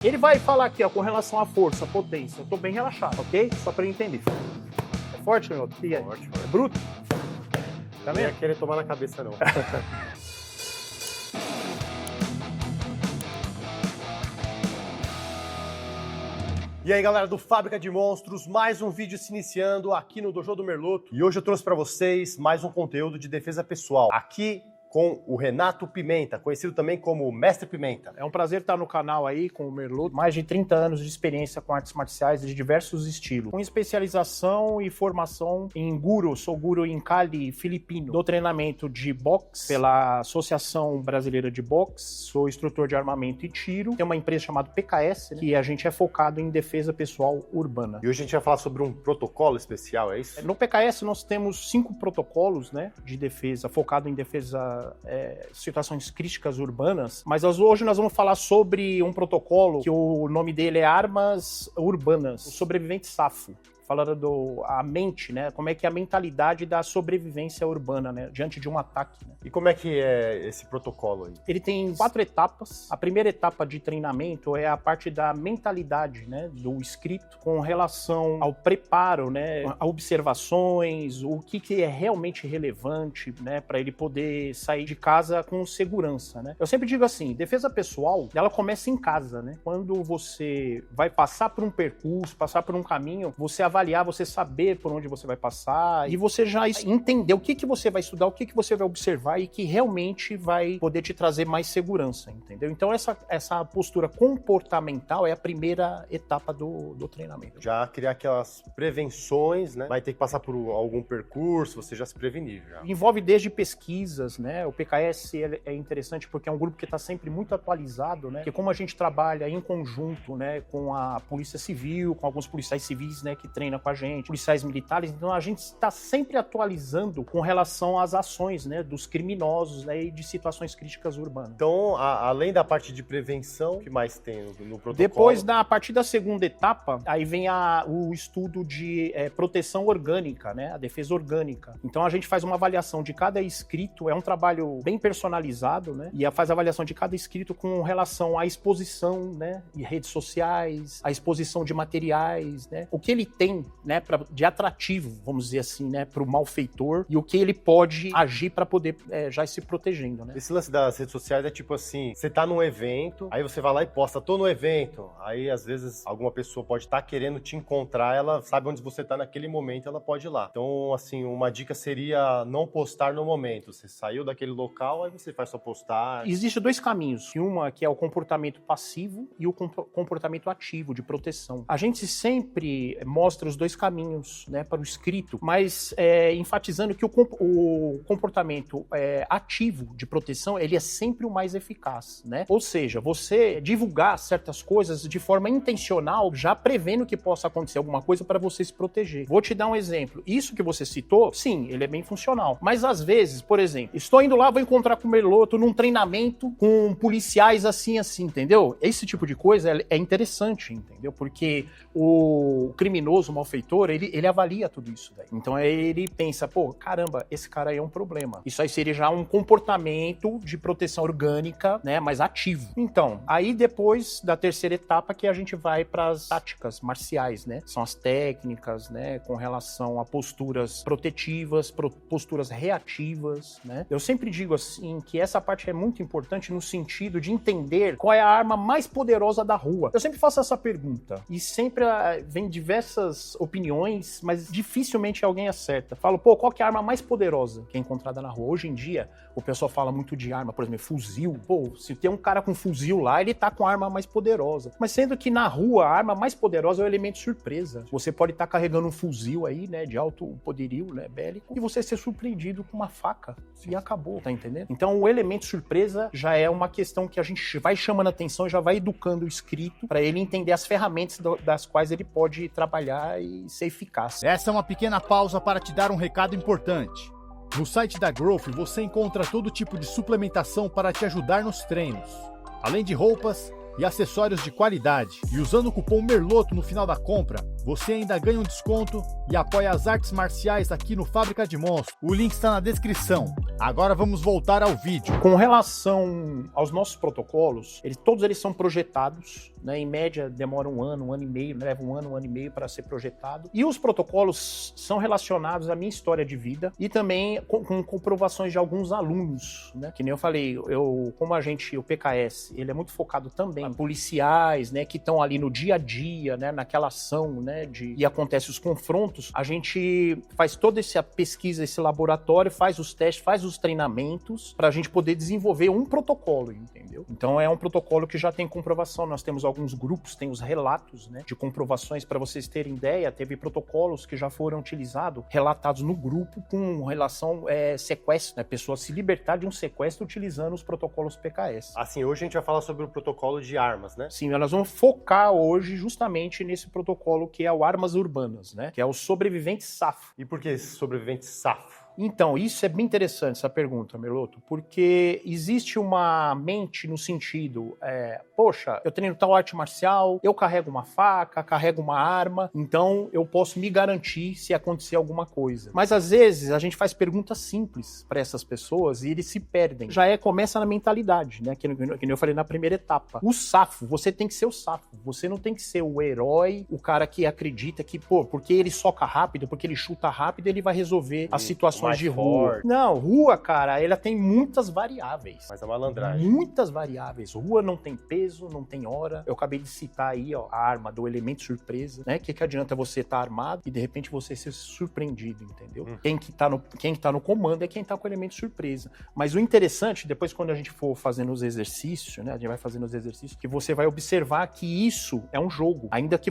Ele vai falar aqui, ó, com relação à força, potência. Eu tô bem relaxado, ok? Só pra eu entender. É forte, meu? Forte. É bruto? Tá Não vendo? ia querer tomar na cabeça, não. E aí, galera do Fábrica de Monstros, mais um vídeo se iniciando aqui no Dojo do Merloto. E hoje eu trouxe para vocês mais um conteúdo de defesa pessoal, aqui com o Renato Pimenta, conhecido também como Mestre Pimenta. É um prazer estar no canal aí com o Merloto. Mais de 30 anos de experiência com artes marciais de diversos estilos. Com especialização e formação em Guro. Sou Guro em Cali, filipino. Dou treinamento de boxe pela Associação Brasileira de Boxe. Sou instrutor de armamento e tiro. Tem uma empresa chamada PKS, né, que a gente é focado em defesa pessoal urbana. E hoje a gente vai falar sobre um protocolo especial, é isso? No PKS nós temos 5 protocolos, né, de defesa, focado em defesa situações críticas urbanas, mas hoje nós vamos falar sobre um protocolo que o nome dele é Armas Urbanas, o sobrevivente safo. Falando a mente, né? Como é que é a mentalidade da sobrevivência urbana, né? Diante de um ataque. Né? E como é que é esse protocolo aí? Ele tem 4 etapas. A primeira etapa de treinamento é a parte da mentalidade, né? Do escrito, com relação ao preparo, né? A observações, o que é realmente relevante, né? Para ele poder sair de casa com segurança, né? Eu sempre digo assim, defesa pessoal, ela começa em casa, né? Quando você vai passar por um percurso, passar por um caminho, você avaliar, você saber por onde você vai passar e você já entender o que você vai estudar, o que você vai observar e que realmente vai poder te trazer mais segurança, entendeu? Então essa postura comportamental é a primeira etapa do treinamento. Já criar aquelas prevenções, né? Vai ter que passar por algum percurso, você já se prevenir. Já. Envolve desde pesquisas, né? O PKS é interessante porque é um grupo que está sempre muito atualizado, né? Porque como a gente trabalha em conjunto, né, com a Polícia Civil, com alguns policiais civis, né, que treinam com a gente, policiais militares, então a gente está sempre atualizando com relação às ações, né, dos criminosos, né, e de situações críticas urbanas. Então, além da parte de prevenção, o que mais tem no protocolo? Depois, a partir da segunda etapa, aí vem o estudo de proteção orgânica, né, a defesa orgânica. Então a gente faz uma avaliação de cada escrito, é um trabalho bem personalizado, né, e faz a avaliação de cada escrito com relação à exposição, né, em redes sociais, a exposição de materiais, né, o que ele tem, né, de atrativo, vamos dizer assim, né, para o malfeitor e o que ele pode agir para poder já ir se protegendo, né. Esse lance das redes sociais é tipo assim, você tá num evento, aí você vai lá e posta, tô no evento, aí às vezes alguma pessoa pode estar querendo te encontrar, ela sabe onde você tá naquele momento, ela pode ir lá. Então, assim, uma dica seria não postar no momento, você saiu daquele local, aí você faz sua postagem. Existem 2 caminhos, uma que é o comportamento passivo e o comportamento ativo, de proteção. A gente sempre mostra os 2 caminhos, né, para o escrito, mas enfatizando que o comportamento ativo de proteção, ele é sempre o mais eficaz, né? Ou seja, você divulgar certas coisas de forma intencional, já prevendo que possa acontecer alguma coisa para você se proteger. Vou te dar um exemplo. Isso que você citou, sim, ele é bem funcional. Mas às vezes, por exemplo, estou indo lá, vou encontrar com o Merloto num treinamento com policiais assim, entendeu? Esse tipo de coisa é interessante, entendeu? Porque o criminoso, o malfeitor, ele avalia tudo isso daí. Então ele pensa, pô, caramba, esse cara aí é um problema. Isso aí seria já um comportamento de proteção orgânica, né, mais ativo. Então, aí depois da terceira etapa que a gente vai para as táticas marciais, né? São as técnicas, né, com relação a posturas protetivas, posturas reativas, né? Eu sempre digo assim que essa parte é muito importante no sentido de entender qual é a arma mais poderosa da rua. Eu sempre faço essa pergunta e sempre vem diversas opiniões, mas dificilmente alguém acerta. Falo, pô, qual que é a arma mais poderosa que é encontrada na rua? Hoje em dia, o pessoal fala muito de arma, por exemplo, fuzil. Pô, se tem um cara com fuzil lá, ele tá com a arma mais poderosa. Mas sendo que na rua, a arma mais poderosa é o elemento surpresa. Você pode estar carregando um fuzil aí, né, de alto poderio, né, bélico, e você ser surpreendido com uma faca. E acabou, tá entendendo? Então, o elemento surpresa já é uma questão que a gente vai chamando a atenção e já vai educando o escrito para ele entender as ferramentas das quais ele pode trabalhar e ser eficaz. Essa é uma pequena pausa para te dar um recado importante. No site da Growth você encontra todo tipo de suplementação para te ajudar nos treinos, além de roupas e acessórios de qualidade. E usando o cupom MERLOTO no final da compra, você ainda ganha um desconto e apoia as artes marciais aqui no Fábrica de Monstros. O link está na descrição. Agora vamos voltar ao vídeo. Com relação aos nossos protocolos, todos eles são projetados né? Em média, demora um ano e meio, leva um ano e meio para ser projetado. E os protocolos são relacionados à minha história de vida e também com comprovações de alguns alunos, né? Que nem eu falei, como o PKS, ele é muito focado também em policiais, né? Que estão ali no dia a dia, né? Naquela ação, né? E acontece os confrontos, a gente faz toda essa pesquisa, esse laboratório, faz os testes, faz os treinamentos para a gente poder desenvolver um protocolo, entendeu? Então é um protocolo que já tem comprovação. Nós temos alguns grupos, tem os relatos, né, de comprovações. Para vocês terem ideia, teve protocolos que já foram utilizados, relatados no grupo com relação sequestro, né, pessoas se libertar de um sequestro utilizando os protocolos PKS. Assim, hoje a gente vai falar sobre o protocolo de armas, né? Sim, nós vamos focar hoje justamente nesse protocolo que é o Armas Urbanas, né, que é o sobrevivente safo. E por que esse sobrevivente safo? Então, isso é bem interessante, essa pergunta, Merloto, porque existe uma mente no sentido, poxa, eu treino tal arte marcial, eu carrego uma faca, carrego uma arma, então eu posso me garantir se acontecer alguma coisa. Mas às vezes a gente faz perguntas simples para essas pessoas e eles se perdem. Já começa na mentalidade, né, que eu falei na primeira etapa. O safo, você tem que ser o safo, você não tem que ser o herói, o cara que acredita que, porque ele soca rápido, porque ele chuta rápido, ele vai resolver as situações de rua. Forte. Não, rua, cara, ela tem muitas variáveis. Mas é malandragem. Muitas variáveis. Rua não tem peso, não tem hora. Eu acabei de citar aí, ó, a arma do elemento surpresa, né? Que adianta você estar armado e de repente você ser surpreendido, entendeu? Quem que tá no comando é quem tá com o elemento surpresa. Mas o interessante, depois quando a gente for fazendo os exercícios, né? A gente vai fazendo os exercícios, que você vai observar que isso é um jogo. Ainda que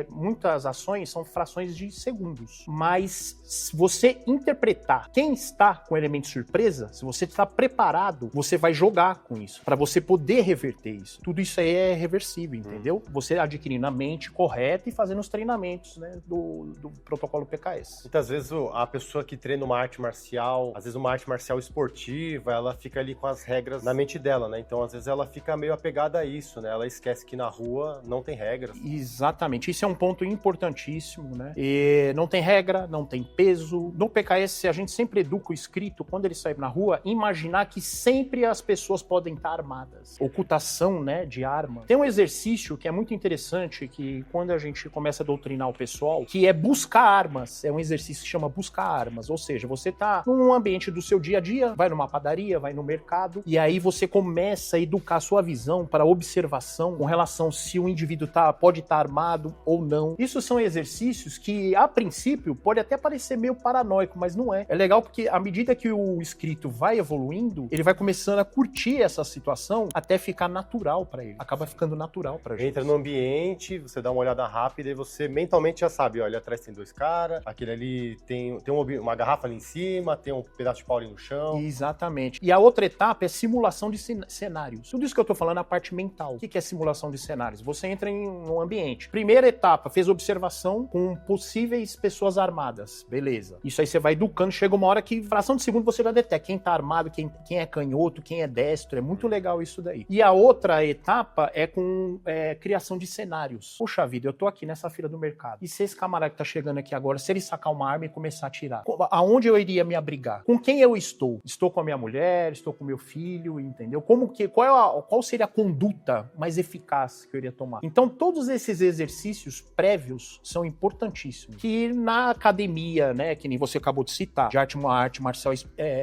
muitas ações são frações de segundos. Mas se você interpretar quem está com o elemento surpresa, se você está preparado, você vai jogar com isso, para você poder reverter isso. Tudo isso aí é reversível, entendeu? Você adquirindo a mente correta e fazendo os treinamentos, né, do protocolo PKS. Muitas vezes a pessoa que treina uma arte marcial, às vezes uma arte marcial esportiva, ela fica ali com as regras na mente dela, né? Então, às vezes ela fica meio apegada a isso, né? Ela esquece que na rua não tem regras. Exatamente. Isso é um ponto importantíssimo, né? E não tem regra, não tem peso. No PKS, a gente sempre educa o inscrito, quando ele sai na rua, imaginar que sempre as pessoas podem estar armadas. Ocultação, né, de arma. Tem um exercício que é muito interessante, que quando a gente começa a doutrinar o pessoal, que é buscar armas. É um exercício que chama buscar armas. Ou seja, você tá num ambiente do seu dia a dia, vai numa padaria, vai no mercado, e aí você começa a educar a sua visão para observação com relação se o indivíduo pode estar armado ou não. Isso são exercícios que, a princípio, pode até parecer meio paranoico, mas não é. É legal porque à medida que o inscrito vai evoluindo, ele vai começando a curtir essa situação até ficar natural pra ele. Acaba ficando natural pra gente. Entra no ambiente, você dá uma olhada rápida e você mentalmente já sabe, olha, atrás tem dois caras, aquele ali tem uma garrafa ali em cima, tem um pedaço de pau ali no chão. Exatamente. E a outra etapa é simulação de cenários. Tudo isso que eu tô falando é a parte mental. O que é simulação de cenários? Você entra em um ambiente. Primeira etapa, fez observação com possíveis pessoas armadas. Beleza. Isso aí você vai educando, chega uma hora que, fração de segundo, você já detecta quem tá armado, quem é canhoto, quem é destro. É muito legal isso daí. E a outra etapa é com criação de cenários. Poxa vida, eu tô aqui nessa fila do mercado. E se esse camarada que tá chegando aqui agora, se ele sacar uma arma e começar a atirar, aonde eu iria me abrigar? Com quem eu estou? Estou com a minha mulher? Estou com meu filho? Entendeu? Qual seria a conduta mais eficaz que eu iria tomar? Então, todos esses exercícios prévios são importantíssimos. Que na academia, né, que nem você acabou de citar, de uma arte marcial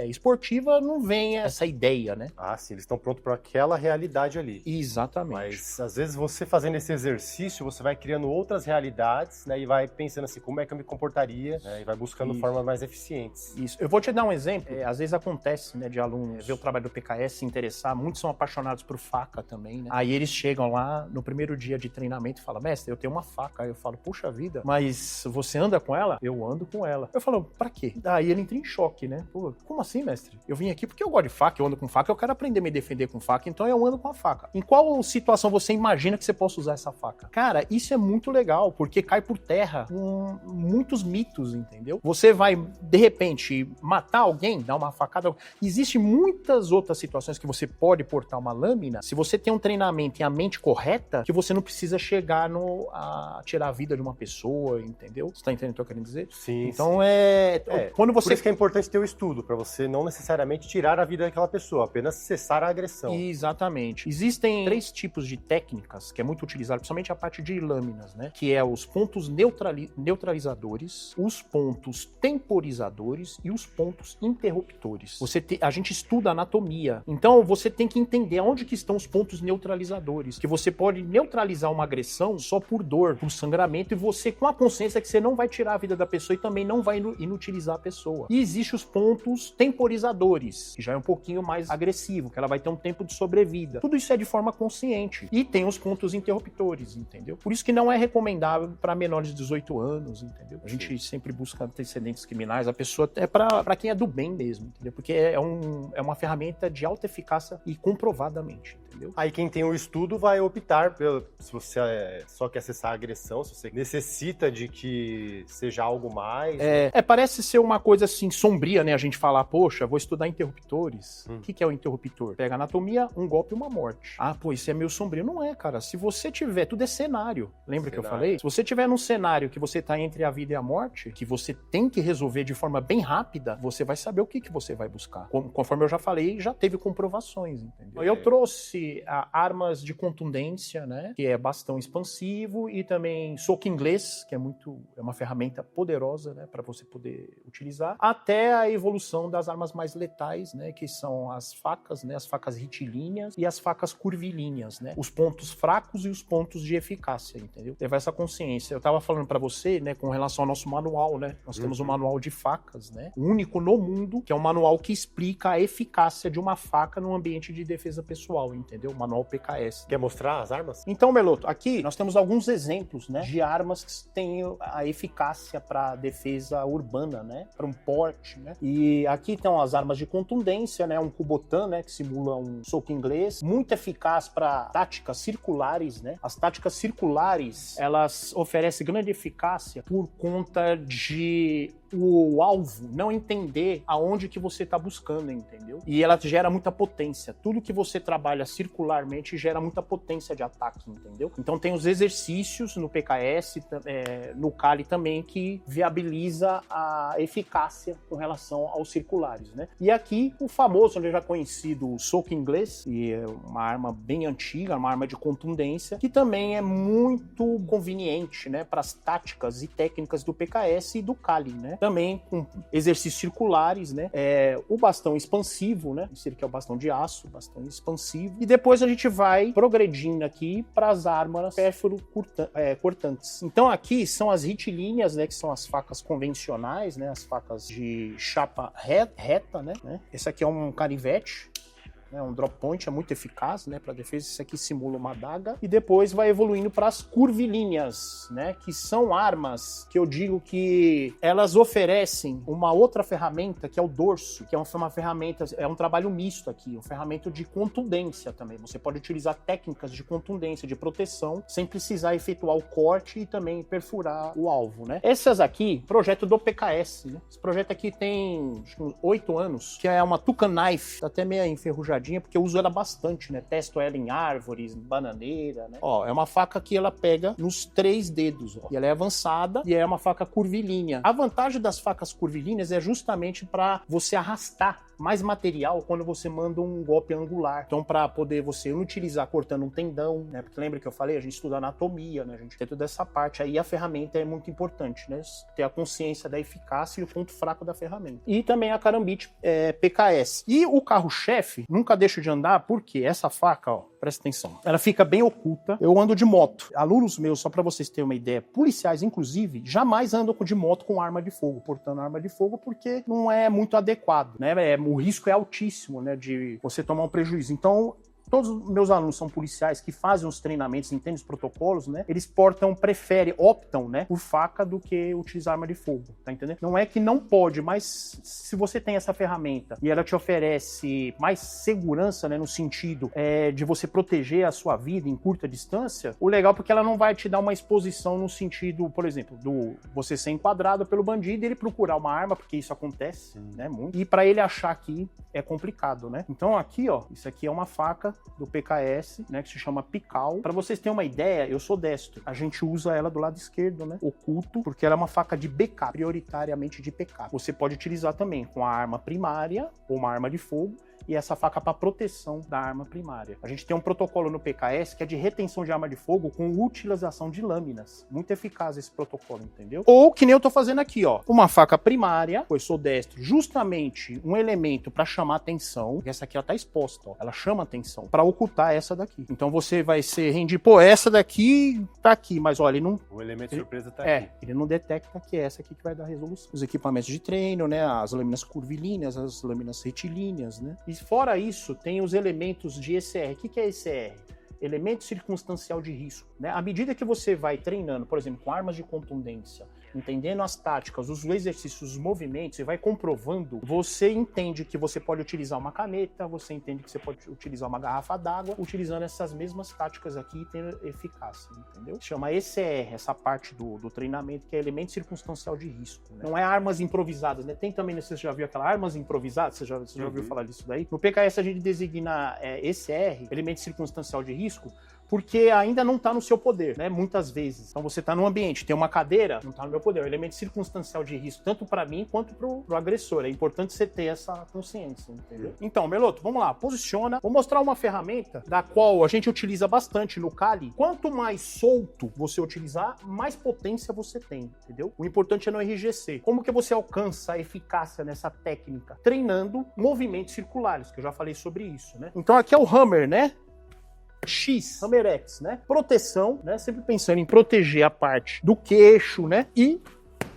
esportiva, não vem essa ideia, né? Ah, sim, eles estão prontos para aquela realidade ali. Exatamente. Mas, às vezes, você fazendo esse exercício, você vai criando outras realidades, né, e vai pensando assim, como é que eu me comportaria, né, e vai buscando formas mais eficientes. Isso. Eu vou te dar um exemplo. Às vezes acontece, né, de alunos ver o trabalho do PKS, se interessar. Muitos são apaixonados por faca também, né? Aí eles chegam lá no primeiro dia de treinamento e falam, mestre, eu tenho uma faca. Aí eu falo, puxa vida, mas você anda com ela? Eu ando com ela. Eu falo, pra quê? Aí ele entra em choque, né? Pô, como assim, mestre? Eu vim aqui porque eu gosto de faca, eu ando com faca, eu quero aprender a me defender com faca, então eu ando com a faca. Em qual situação você imagina que você possa usar essa faca? Cara, isso é muito legal, porque cai por terra muitos mitos, entendeu? Você vai, de repente, matar alguém, dar uma facada. Existem muitas outras situações que você pode portar uma lâmina, se você tem um treinamento e a mente correta, que você não precisa chegar a tirar a vida de uma pessoa, entendeu? Você tá entendendo o que eu tô querendo dizer? Sim. Então, sim. quando Por isso que é importante ter o estudo, para você não necessariamente tirar a vida daquela pessoa, apenas cessar a agressão. Exatamente. Existem 3 tipos de técnicas que é muito utilizado, principalmente a parte de lâminas, né? Que é os pontos neutralizadores, os pontos temporizadores e os pontos interruptores. A gente estuda anatomia, então você tem que entender onde que estão os pontos neutralizadores, que você pode neutralizar uma agressão só por dor, por sangramento, e você com a consciência que você não vai tirar a vida da pessoa e também não vai inutilizar a pessoa. E existem os pontos temporizadores, que já é um pouquinho mais agressivo, que ela vai ter um tempo de sobrevida. Tudo isso é de forma consciente. E tem os pontos interruptores, entendeu? Por isso que não é recomendável para menores de 18 anos, entendeu? A gente sempre busca antecedentes criminais, a pessoa é para quem é do bem mesmo, entendeu? Porque é uma ferramenta de alta eficácia e comprovadamente, entendeu? Aí quem tem o estudo vai optar se você só quer cessar a agressão, se você necessita de que seja algo mais. Parece ser uma coisa assim sombria, né? A gente falar, poxa, vou estudar interruptores. O que é o interruptor? Pega anatomia, um golpe e uma morte. Ah, pô, isso é meio sombrio. Não é, cara. Se você tiver, tudo é cenário. Lembra que eu falei? Se você tiver num cenário que você tá entre a vida e a morte, que você tem que resolver de forma bem rápida, você vai saber o que você vai buscar. Conforme eu já falei, já teve comprovações, entendeu? Eu trouxe armas de contundência, né? Que é bastão expansivo e também soco inglês, que é uma ferramenta poderosa, né? Para você poder utilizar, até a evolução das armas mais letais, né? Que são as facas, né? As facas retilíneas e as facas curvilíneas, né? Os pontos fracos e os pontos de eficácia, entendeu? Levar essa consciência. Eu tava falando para você, né? Com relação ao nosso manual, né? Nós temos um manual de facas, né? O único no mundo, que é um manual que explica a eficácia de uma faca no ambiente de defesa pessoal, entendeu? O manual PKS. Quer mostrar as armas? Então, Meloto, aqui nós temos alguns exemplos, né? De armas que têm a eficácia para defesa urbana, né? Para um porte, né? E aqui estão as armas de contundência, né? Um Kubotan, né? Que simula um soco inglês, muito eficaz para táticas circulares, né? As táticas circulares, elas oferecem grande eficácia por conta de o alvo não entender aonde que você está buscando, entendeu? E ela gera muita potência. Tudo que você trabalha circularmente gera muita potência de ataque, entendeu? Então tem os exercícios no PKS, no Kali também, que viabiliza a eficácia com relação aos circulares, né? E aqui o famoso, onde já conhecido, o soco inglês, que é uma arma bem antiga, uma arma de contundência, que também é muito conveniente, né, para as táticas e técnicas do PKS e do Kali, né? Também com exercícios circulares, né? O bastão expansivo, né? Esse aqui é o bastão de aço, bastão expansivo. E depois a gente vai progredindo aqui para as armas cortantes. Então aqui são as retilíneas, né? Que são as facas convencionais, né? As facas de chapa reta, né? Esse aqui é um canivete. Um drop point é muito eficaz, né, para defesa. Isso aqui simula uma adaga. E depois vai evoluindo para as curvilíneas, né, que são armas que eu digo que elas oferecem uma outra ferramenta, que é o dorso, que é uma ferramenta, é um trabalho misto aqui, uma ferramenta de contundência também. Você pode utilizar técnicas de contundência, de proteção, sem precisar efetuar o corte e também perfurar o alvo, né. Essas aqui, projeto do PKS, né. Esse projeto aqui tem acho que uns 8 anos, que é uma Tucan Knife, tá até meio enferrujadinha, porque eu uso ela bastante, né? Testo ela em árvores, bananeira, né? Ó, é uma faca que ela pega nos 3 dedos, ó. E ela é avançada e é uma faca curvilínea. A vantagem das facas curvilíneas é justamente para você arrastar mais material quando você manda um golpe angular. Então, para poder você utilizar cortando um tendão, né? Porque lembra que eu falei? A gente estuda anatomia, né? A gente tem toda essa parte aí. A ferramenta é muito importante, né? Ter a consciência da eficácia e o ponto fraco da ferramenta. E também a Karambit PKS. E o carro-chefe, nunca deixo de andar, porque essa faca, ó, presta atenção, ela fica bem oculta. Eu ando de moto. Alunos meus, só para vocês terem uma ideia, policiais, inclusive, jamais andam de moto com arma de fogo, portando arma de fogo, porque não é muito adequado, né? O risco é altíssimo, né, de você tomar um prejuízo. Então, todos os meus alunos são policiais que fazem os treinamentos, entendem os protocolos, né? Eles optam, né, por faca do que utilizar arma de fogo, tá entendendo? Não é que não pode, mas se você tem essa ferramenta e ela te oferece mais segurança, né, no sentido de você proteger a sua vida em curta distância, o legal é porque ela não vai te dar uma exposição no sentido, por exemplo, do você ser enquadrado pelo bandido e ele procurar uma arma, porque isso acontece, né, muito. E para ele achar que é complicado, né? Então aqui, ó, isso aqui é uma faca do PKS, né, que se chama Pical. Para vocês terem uma ideia, eu sou destro. A gente usa ela do lado esquerdo, né, oculto, porque ela é uma faca de backup, prioritariamente de backup. Você pode utilizar também com a arma primária ou uma arma de fogo, e essa faca para proteção da arma primária. A gente tem um protocolo no PKS que é de retenção de arma de fogo com utilização de lâminas. Muito eficaz esse protocolo, entendeu? Ou que nem eu tô fazendo aqui, ó. Uma faca primária, pois sou destro, justamente um elemento para chamar atenção. Essa aqui ela tá exposta, ó. Ela chama atenção para ocultar essa daqui. Então você vai ser rendido, pô, essa daqui tá aqui, mas olha, ele não... O elemento surpresa tá É, aqui. ele não detecta que é essa aqui que vai dar resolução. Os equipamentos de treino, né, as lâminas curvilíneas, as lâminas retilíneas, né. E fora isso, tem os elementos de ECR. O que é ECR? Elemento circunstancial de risco, né? À medida que você vai treinando, por exemplo, com armas de contundência, entendendo as táticas, os exercícios, os movimentos, e vai comprovando, você entende que você pode utilizar uma caneta, você entende que você pode utilizar uma garrafa d'água, utilizando essas mesmas táticas aqui e tendo eficácia, entendeu? Chama ECR, essa parte do treinamento, que é elemento circunstancial de risco, né? Não é armas improvisadas, né? Tem também, você já viu aquela armas improvisadas? Você já ouviu falar disso daí? No PKS a gente designa ECR, elemento circunstancial de risco, porque ainda não está no seu poder, né? Muitas vezes. Então você está num ambiente, tem uma cadeira, não está no meu poder. É um elemento circunstancial de risco, tanto para mim quanto pro agressor. É importante você ter essa consciência, entendeu? Então, Meloto, vamos lá, posiciona. Vou mostrar uma ferramenta da qual a gente utiliza bastante no Kali. Quanto mais solto você utilizar, mais potência você tem, entendeu? O importante é não enrijecer. Como que você alcança a eficácia nessa técnica? Treinando movimentos circulares, que eu já falei sobre isso, né? Então aqui é o Hammer, né? X, Hammer X, né? Proteção, né? Sempre pensando em proteger a parte do queixo, né? E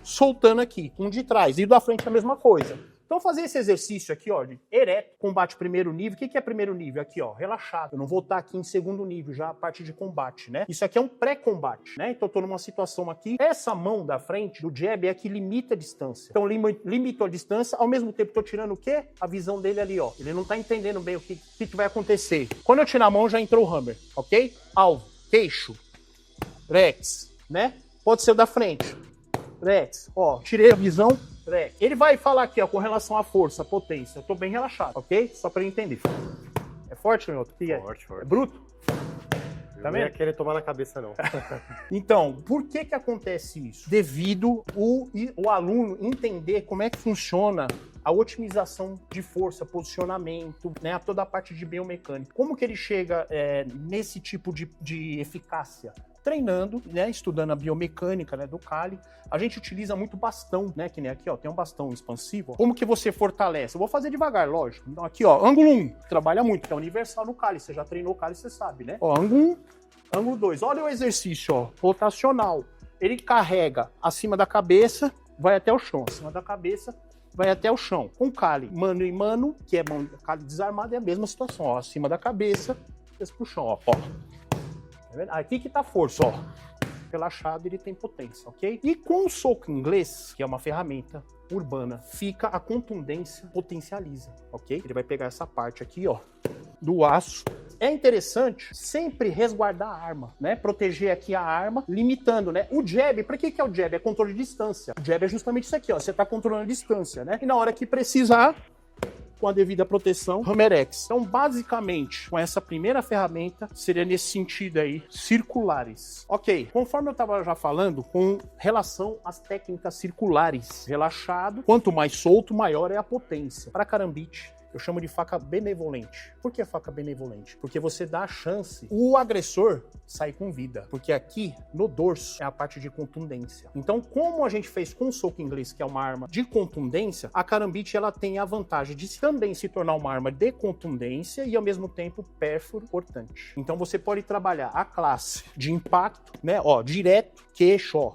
soltando aqui, um de trás. E da frente é a mesma coisa. Então fazer esse exercício aqui, ó, de ereto, combate primeiro nível. O que é primeiro nível? Aqui, ó, relaxado. Eu não vou estar aqui em segundo nível, já a parte de combate, né? Isso aqui é um pré-combate, né? Então eu tô numa situação aqui. Essa mão da frente, do jab, é a que limita a distância. Então limito a distância, ao mesmo tempo tô tirando o quê? A visão dele ali, ó. Ele não tá entendendo bem o que vai acontecer. Quando eu tirar a mão, já entrou o Hammer, ok? Alvo, queixo, Rex, né? Pode ser o da frente. Rex, ó, tirei a visão. Ele vai falar aqui, ó, com relação à força, potência. Eu tô bem relaxado, ok? Só pra ele entender. É forte, meu outro? Forte. É bruto? Eu não ia querer tomar na cabeça, não. Então, por que acontece isso? Devido o aluno entender como é que funciona a otimização de força, posicionamento, né, toda a parte de biomecânica. Como que ele chega nesse tipo de eficácia? Treinando, né, estudando a biomecânica, né, do Kali. A gente utiliza muito bastão, né, que nem aqui, ó, tem um bastão expansivo. Ó. Como que você fortalece? Eu vou fazer devagar, lógico. Então aqui, ó, ângulo 1, trabalha muito, que é universal no Kali. Você já treinou o Kali, você sabe, né? Ó, ângulo 1, ângulo 2. Olha o exercício, ó, rotacional. Ele carrega acima da cabeça, vai até o chão. Acima da cabeça, vai até o chão. Com Kali, mano e mano, que é mão Kali desarmado, é a mesma situação, ó, acima da cabeça, desce pro chão, ó. Aqui que tá a força, ó. Relaxado, ele tem potência, ok? E com o soco inglês, que é uma ferramenta urbana, fica a contundência, potencializa, ok? Ele vai pegar essa parte aqui, ó, do aço. É interessante sempre resguardar a arma, né? Proteger aqui a arma, limitando, né? O jab, pra que é o jab? É controle de distância. O jab é justamente isso aqui, ó. Você tá controlando a distância, né? E na hora que precisar, com a devida proteção, Hammer X. Então, basicamente, com essa primeira ferramenta, seria nesse sentido aí, circulares. Ok, conforme eu estava já falando, com relação às técnicas circulares, relaxado, quanto mais solto, maior é a potência. Para carambite, eu chamo de faca benevolente. Por que faca benevolente? Porque você dá a chance o agressor sair com vida. Porque aqui, no dorso, é a parte de contundência. Então, como a gente fez com o soco inglês, que é uma arma de contundência, a carambite ela tem a vantagem de também se tornar uma arma de contundência e, ao mesmo tempo, pérfuro, cortante. Então, você pode trabalhar a classe de impacto, né? Ó, direto, queixo, ó,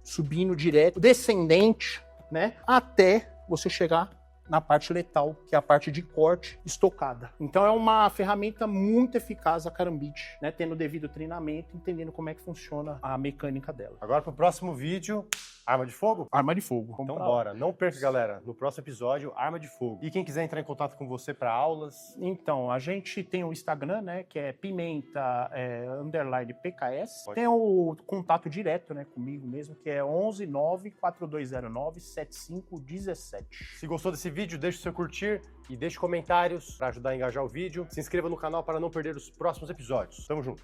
subindo direto, descendente, né? Até você chegar na parte letal, que é a parte de corte estocada. Então é uma ferramenta muito eficaz a carambite, né? Tendo o devido treinamento, entendendo como é que funciona a mecânica dela. Agora pro próximo vídeo, arma de fogo? Arma de fogo. Então bora, não perca, galera. No próximo episódio, arma de fogo. E quem quiser entrar em contato com você para aulas? Então, a gente tem o Instagram, né, que é pimenta_PKS. Tem o contato direto, né, comigo mesmo, que é 11 9 4209 7517. Se gostou desse vídeo, vídeo, deixe o seu curtir e deixe comentários para ajudar a engajar o vídeo. Se inscreva no canal para não perder os próximos episódios. Tamo junto!